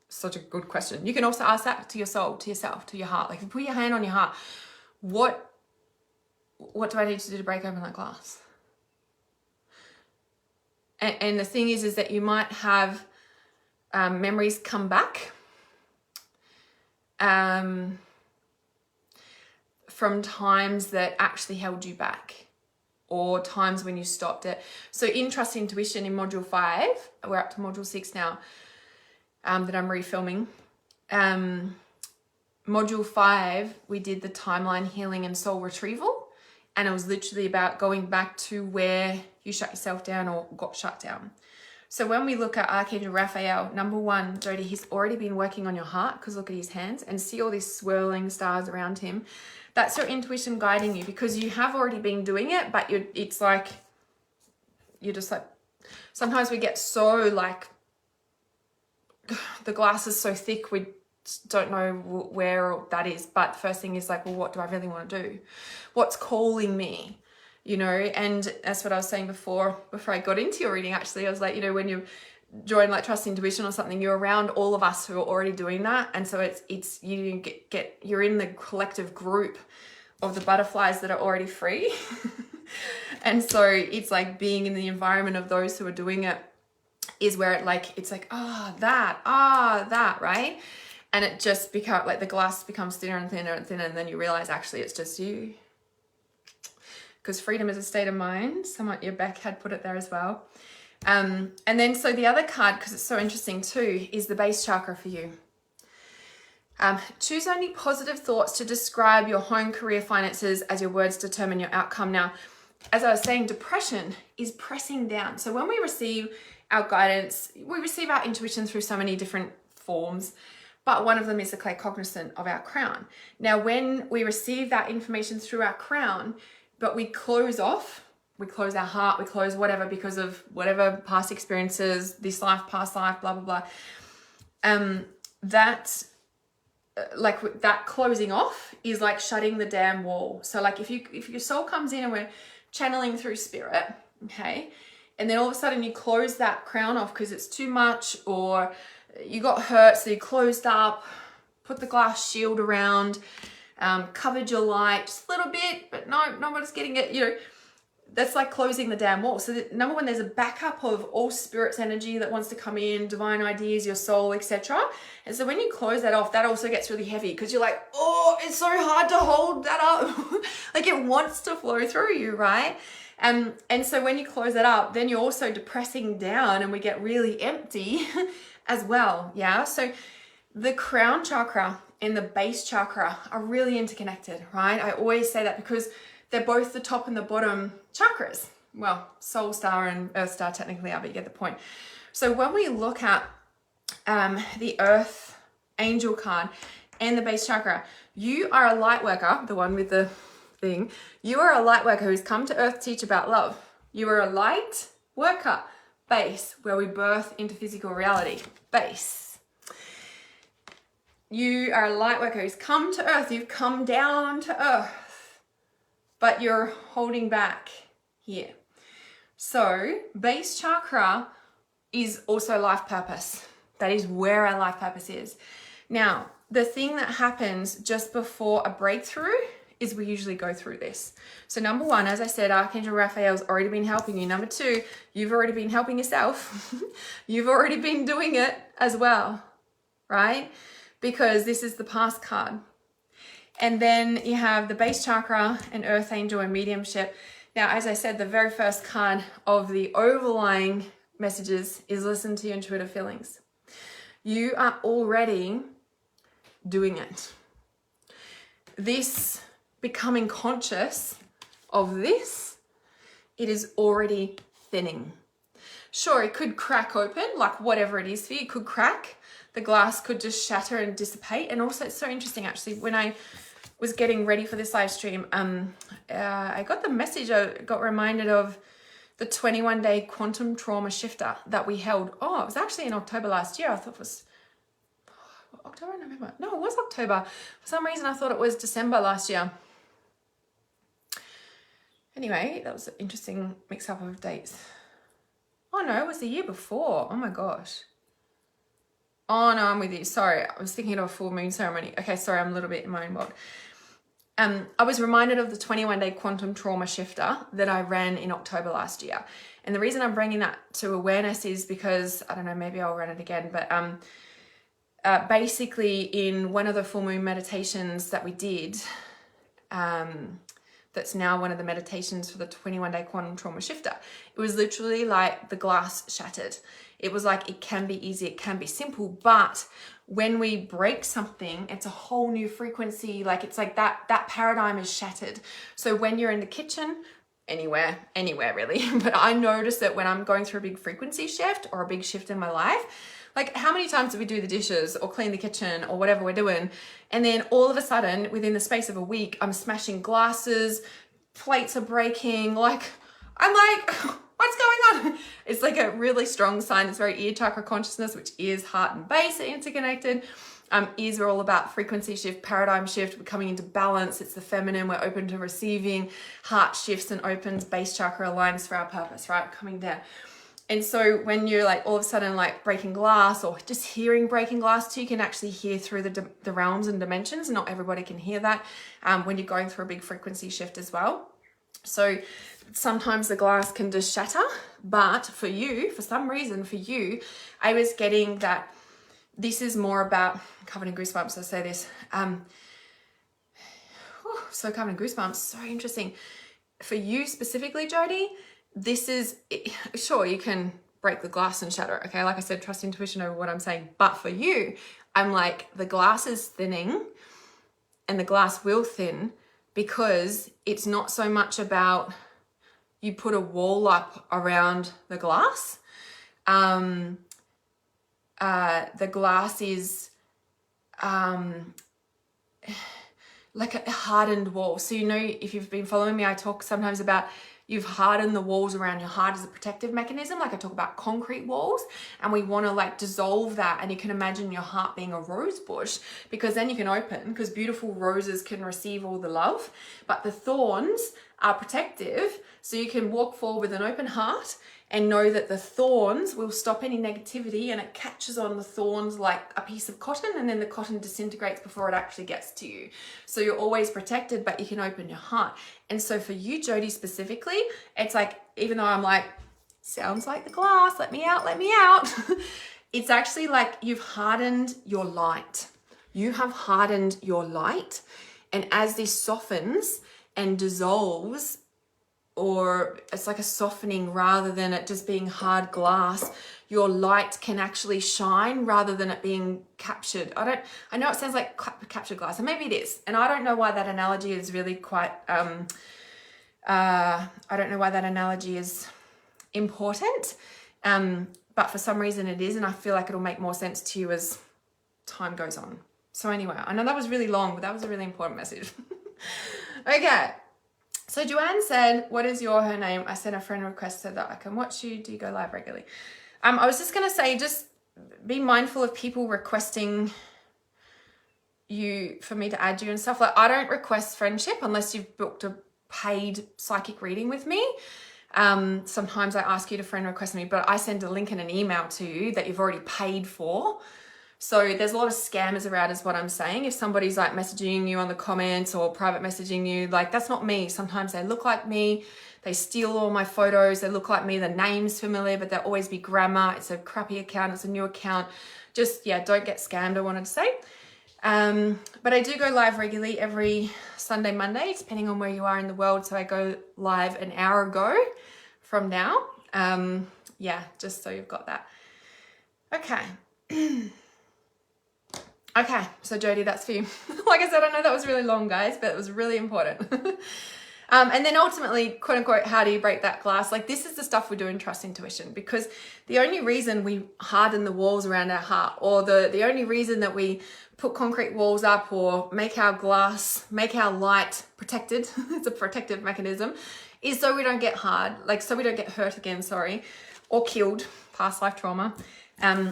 Speaker 1: Such a good question. You can also ask that to your soul, to yourself, to your heart. Like, if you put your hand on your heart, what do I need to do to break open that glass? And the thing is that you might have memories come back from times that actually held you back, or times when you stopped it. So in Trust Intuition in module 5, we're up to module 6 now, that I'm refilming. Module 5, we did the timeline healing and soul retrieval. And it was literally about going back to where you shut yourself down or got shut down. So when we look at Archangel Raphael, number 1, Jodie, he's already been working on your heart, because look at his hands and see all these swirling stars around him. That's your intuition guiding you, because you have already been doing it, but it's like, you're just like, sometimes we get so like, the glass is so thick, we don't know where that is. But the first thing is like, well, what do I really want to do? What's calling me? You know, and that's what I was saying before I got into your reading, actually. I was like, you know, when you join like Trust Intuition or something, you're around all of us who are already doing that. And so it's you you're in the collective group of the butterflies that are already free. And so it's like being in the environment of those who are doing it is where it's like, that, right? And it just becomes like the glass becomes thinner and thinner and thinner, and then you realize actually it's just you. Because freedom is a state of mind. Someone, your back had put it there as well. And then so the other card, because it's so interesting too, is the base chakra for you. Choose only positive thoughts to describe your home, career, finances, as your words determine your outcome. Now, as I was saying, depression is pressing down. So when we receive our guidance, we receive our intuition through so many different forms, but one of them is the claircognizant of our crown. Now, when we receive that information through our crown, but we close off, we close our heart, we close whatever because of whatever past experiences, this life, past life, blah, blah, blah. That closing off is like shutting the damn wall. So like if your soul comes in and we're channeling through spirit, okay, and then all of a sudden you close that crown off because it's too much, or you got hurt, so you closed up, put the glass shield around, covered your light just a little bit, but no one's getting it, you know, that's like closing the damn wall. So number 1, there's a backup of all spirit's energy that wants to come in, divine ideas, your soul, etc. And so when you close that off, that also gets really heavy, because you're like, oh, it's so hard to hold that up. Like it wants to flow through you, right? And so when you close that up, then you're also depressing down, and we get really empty as well. Yeah. So the crown chakra and the base chakra are really interconnected, right? I always say that because they're both the top and the bottom chakras. Well, soul star and earth star technically are, but you get the point. So when we look at the earth angel card and the base chakra, you are a light worker, the one with the thing. You are a light worker who's come to earth to teach about love. You are a light worker, base, where we birth into physical reality, base. You are a light worker who's come to earth. You've come down to earth, but you're holding back here. So base chakra is also life purpose. That is where our life purpose is. Now, the thing that happens just before a breakthrough is we usually go through this. So number 1, as I said, Archangel Raphael's already been helping you. Number 2, you've already been helping yourself. You've already been doing it as well, right? Because this is the past card. And then you have the base chakra and earth angel and mediumship. Now, as I said, the very first card of the overlying messages is listen to your intuitive feelings. You are already doing it. This becoming conscious of this, it is already thinning. Sure, it could crack open, like whatever it is for you, it could crack. The glass could just shatter and dissipate. And also, it's so interesting, actually, when I was getting ready for this live stream, I got the message, I got reminded of the 21-day quantum trauma shifter that we held. Oh, it was actually in October last year. I thought it was October, November. No, it was October. For some reason, I thought it was December last year. Anyway, that was an interesting mix-up of dates. Oh, no, it was the year before. Oh, my gosh. Oh, no, I'm with you. Sorry, I was thinking of a full moon ceremony. Okay, sorry, I'm a little bit in my own world. I was reminded of the 21-day quantum trauma shifter that I ran in October last year. And the reason I'm bringing that to awareness is because, I don't know, maybe I'll run it again, but basically in one of the full moon meditations that we did, that's now one of the meditations for the 21-day quantum trauma shifter. It was literally like the glass shattered. It was like, it can be easy, it can be simple, but when we break something, it's a whole new frequency. Like, it's like that paradigm is shattered. So when you're in the kitchen, anywhere really, but I notice that when I'm going through a big frequency shift or a big shift in my life, like, how many times do we do the dishes or clean the kitchen or whatever we're doing, and then all of a sudden, within the space of a week, I'm smashing glasses, plates are breaking, like, I'm like, what's going on? It's like a really strong sign. It's very ear chakra consciousness, which is heart and base are interconnected. Ears are all about frequency shift, paradigm shift. We're coming into balance. It's the feminine. We're open to receiving. Heart shifts and opens. Base chakra aligns for our purpose, right? Coming down. And so when you're like all of a sudden like breaking glass or just hearing breaking glass too, you can actually hear through the realms and dimensions. Not everybody can hear that when you're going through a big frequency shift as well. So sometimes the glass can just shatter, but for you, for some reason for you, I was getting that this is more about, I'm covered in goosebumps, I say this, so covered in goosebumps, so interesting. For you specifically, Jody, this is, sure, you can break the glass and shatter it, okay? Like I said, trust intuition over what I'm saying. But for you, I'm like, the glass is thinning and the glass will thin because it's not so much about you put a wall up around the glass. The glass is like a hardened wall. So, you know, if you've been following me, I talk sometimes about you've hardened the walls around your heart as a protective mechanism. Like I talk about concrete walls, and we want to like dissolve that. And you can imagine your heart being a rose bush, because then you can open, because beautiful roses can receive all the love, but the thorns are protective. So you can walk forward with an open heart and know that the thorns will stop any negativity, and it catches on the thorns like a piece of cotton, and then the cotton disintegrates before it actually gets to you. So you're always protected, but you can open your heart. And so for you, Jody, specifically, it's like, even though I'm like, sounds like the glass, let me out, it's actually like you've hardened your light. You have hardened your light. And as this softens and dissolves, or it's like a softening rather than it just being hard glass, your light can actually shine rather than it being captured. I know it sounds like captured glass, and maybe it is. And I don't know why that analogy is really quite, I don't know why that analogy is important. But for some reason it is, and I feel like it'll make more sense to you as time goes on. So anyway, I know that was really long, but that was a really important message. Okay. So Joanne said, what is her name? I sent a friend request so that I can watch you. Do you go live regularly? I was just going to say, just be mindful of people requesting you for me to add you and stuff. Like, I don't request friendship unless you've booked a paid psychic reading with me. Sometimes I ask you to friend request me, but I send a link in an email to you that you've already paid for. So there's a lot of scammers around is what I'm saying. If somebody's like messaging you on the comments or private messaging you, like, that's not me. Sometimes they look like me. They steal all my photos. They look like me. The name's familiar, but there'll always be grammar. It's a crappy account. It's a new account. Just, yeah, don't get scammed, I wanted to say. But I do go live regularly every Sunday, Monday, depending on where you are in the world. So I go live an hour ago from now. Yeah, just so you've got that. Okay. Okay, so Jody, that's for you. Like I said, I know that was really long, guys, but it was really important. And then ultimately, quote unquote, how do you break that glass? Like, this is the stuff we do in Trust Intuition, because the only reason we harden the walls around our heart, or the only reason that we put concrete walls up or make our glass, make our light protected, it's a protective mechanism, is so we don't get so we don't get hurt again, or killed, past life trauma.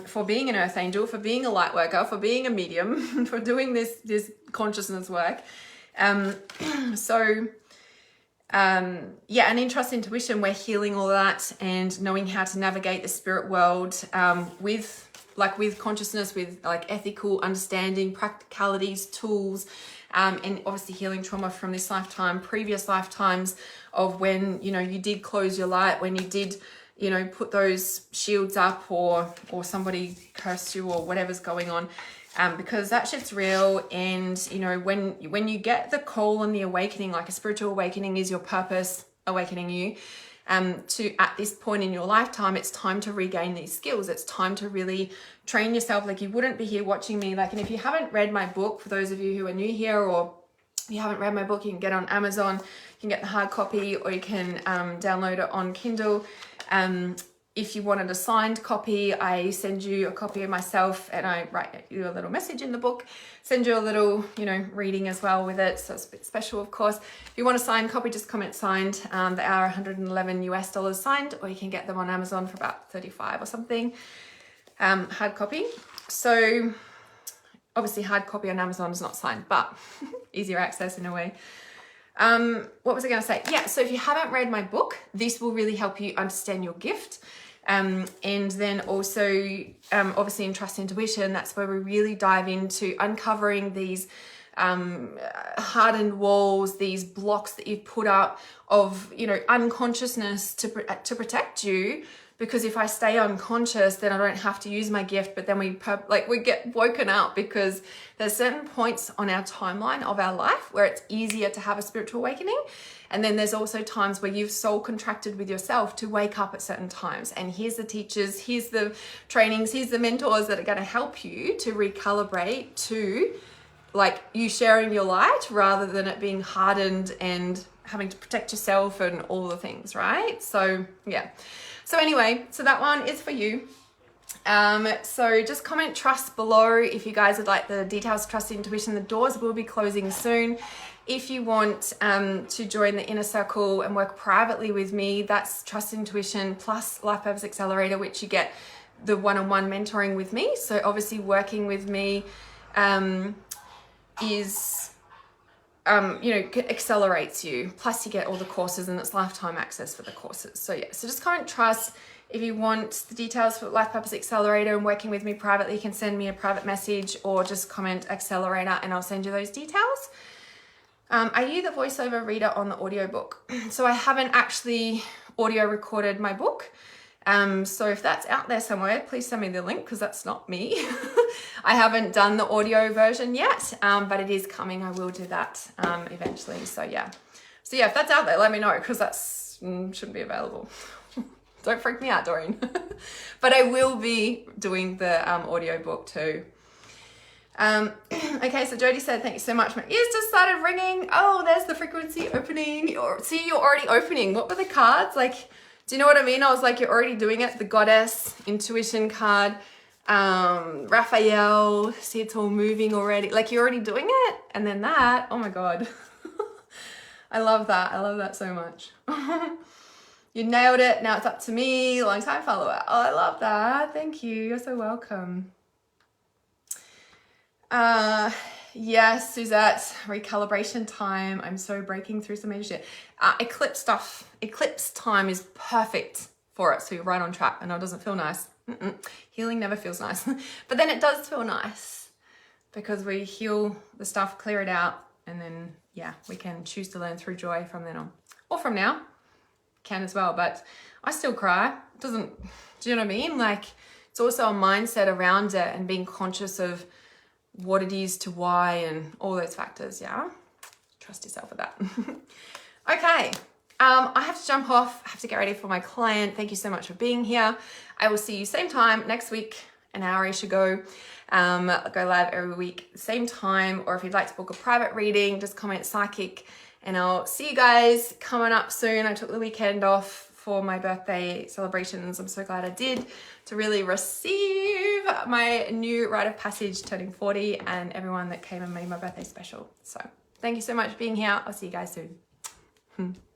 Speaker 1: For being an earth angel, for being a light worker, for being a medium, for doing this consciousness work. Yeah, and in Trust Intuition, we're healing all that and knowing how to navigate the spirit world with consciousness, with like ethical understanding, practicalities, tools, and obviously healing trauma from this lifetime, previous lifetimes of when, you did close your light, when you did, put those shields up or somebody cursed you or whatever's going on. because that shit's real. And you know, when you get the call and the awakening, like a spiritual awakening is your purpose awakening you, to at this point in your lifetime, it's time to regain these skills. It's time to really train yourself. Like, you wouldn't be here watching me. Like, and if you haven't read my book, for those of you who are new here, or if you haven't read my book, you can get it on Amazon. You can get the hard copy, or you can download it on Kindle. If you wanted a signed copy, I send you a copy of myself, and I write you a little message in the book, send you a little, you know, reading as well with it. So it's a bit special, of course. If you want a signed copy, just comment signed. They are $111 signed, or you can get them on Amazon for about 35 or something. Hard copy. So obviously hard copy on Amazon is not signed, but easier access in a way. What was I going to say? Yeah, so if you haven't read my book, this will really help you understand your gift. And then also, obviously in Trust Intuition, that's where we really dive into uncovering these hardened walls, these blocks that you've put up of, you know, unconsciousness to protect you. Because if I stay unconscious, then I don't have to use my gift. But then we get woken up, because there's certain points on our timeline of our life where it's easier to have a spiritual awakening. And then there's also times where you've soul contracted with yourself to wake up at certain times. And here's the teachers, here's the trainings, here's the mentors that are going to help you to recalibrate to like you sharing your light, rather than it being hardened and having to protect yourself and all the things, right? So yeah. So anyway, so that one is for you. So just comment trust below if you guys would like the details of Trust Intuition. The doors will be closing soon. If you want to join the inner circle and work privately with me, that's Trust Intuition plus Life Purpose Accelerator, which you get the one-on-one mentoring with me. So obviously working with me is you know, accelerates you. Plus you get all the courses, and it's lifetime access for the courses. So yeah, so just comment trust. If you want the details for Life Purpose Accelerator and working with me privately, you can send me a private message or just comment accelerator and I'll send you those details. Are you the voiceover reader on the audiobook? So I haven't actually audio recorded my book. So if that's out there somewhere, please send me the link, because that's not me. I haven't done the audio version yet, but it is coming. I will do that eventually. So yeah. So yeah, if that's out there, let me know, because that's shouldn't be available. Don't freak me out, Doreen. But I will be doing the audio book too. Okay, so Jody said, thank you so much. My ears just started ringing. Oh, there's the frequency opening. See, you're already opening. What were the cards? Like, do you know what I mean? I was like, you're already doing it. The Goddess, Intuition card, Raphael, see, it's all moving already. Like, you're already doing it. And then that, oh my God. I love that. I love that so much. You nailed it. Now it's up to me. Long time follower. Oh, I love that. Thank you. You're so welcome. Yes, Suzette, recalibration time. I'm so breaking through some major shit. Eclipse stuff. Eclipse time is perfect for it. So you're right on track. I know it doesn't feel nice. Healing never feels nice. But then it does feel nice, because we heal the stuff, clear it out, and then, yeah, we can choose to learn through joy from then on. Or from now. Can as well. But I still cry. It doesn't, do you know what I mean? Like, it's also a mindset around it and being conscious of what it is to why and all those factors. Yeah, trust yourself with that. Okay, I have to jump off. I have to get ready for my client. Thank you so much for being here. I will see you same time next week, an hour-ish ago. I'll go live every week same time, or if you'd like to book a private reading, just comment psychic, and I'll see you guys coming up soon. I took the weekend off for my birthday celebrations. I'm so glad I did, to really receive my new rite of passage turning 40, and everyone that came and made my birthday special. So thank you so much for being here. I'll see you guys soon.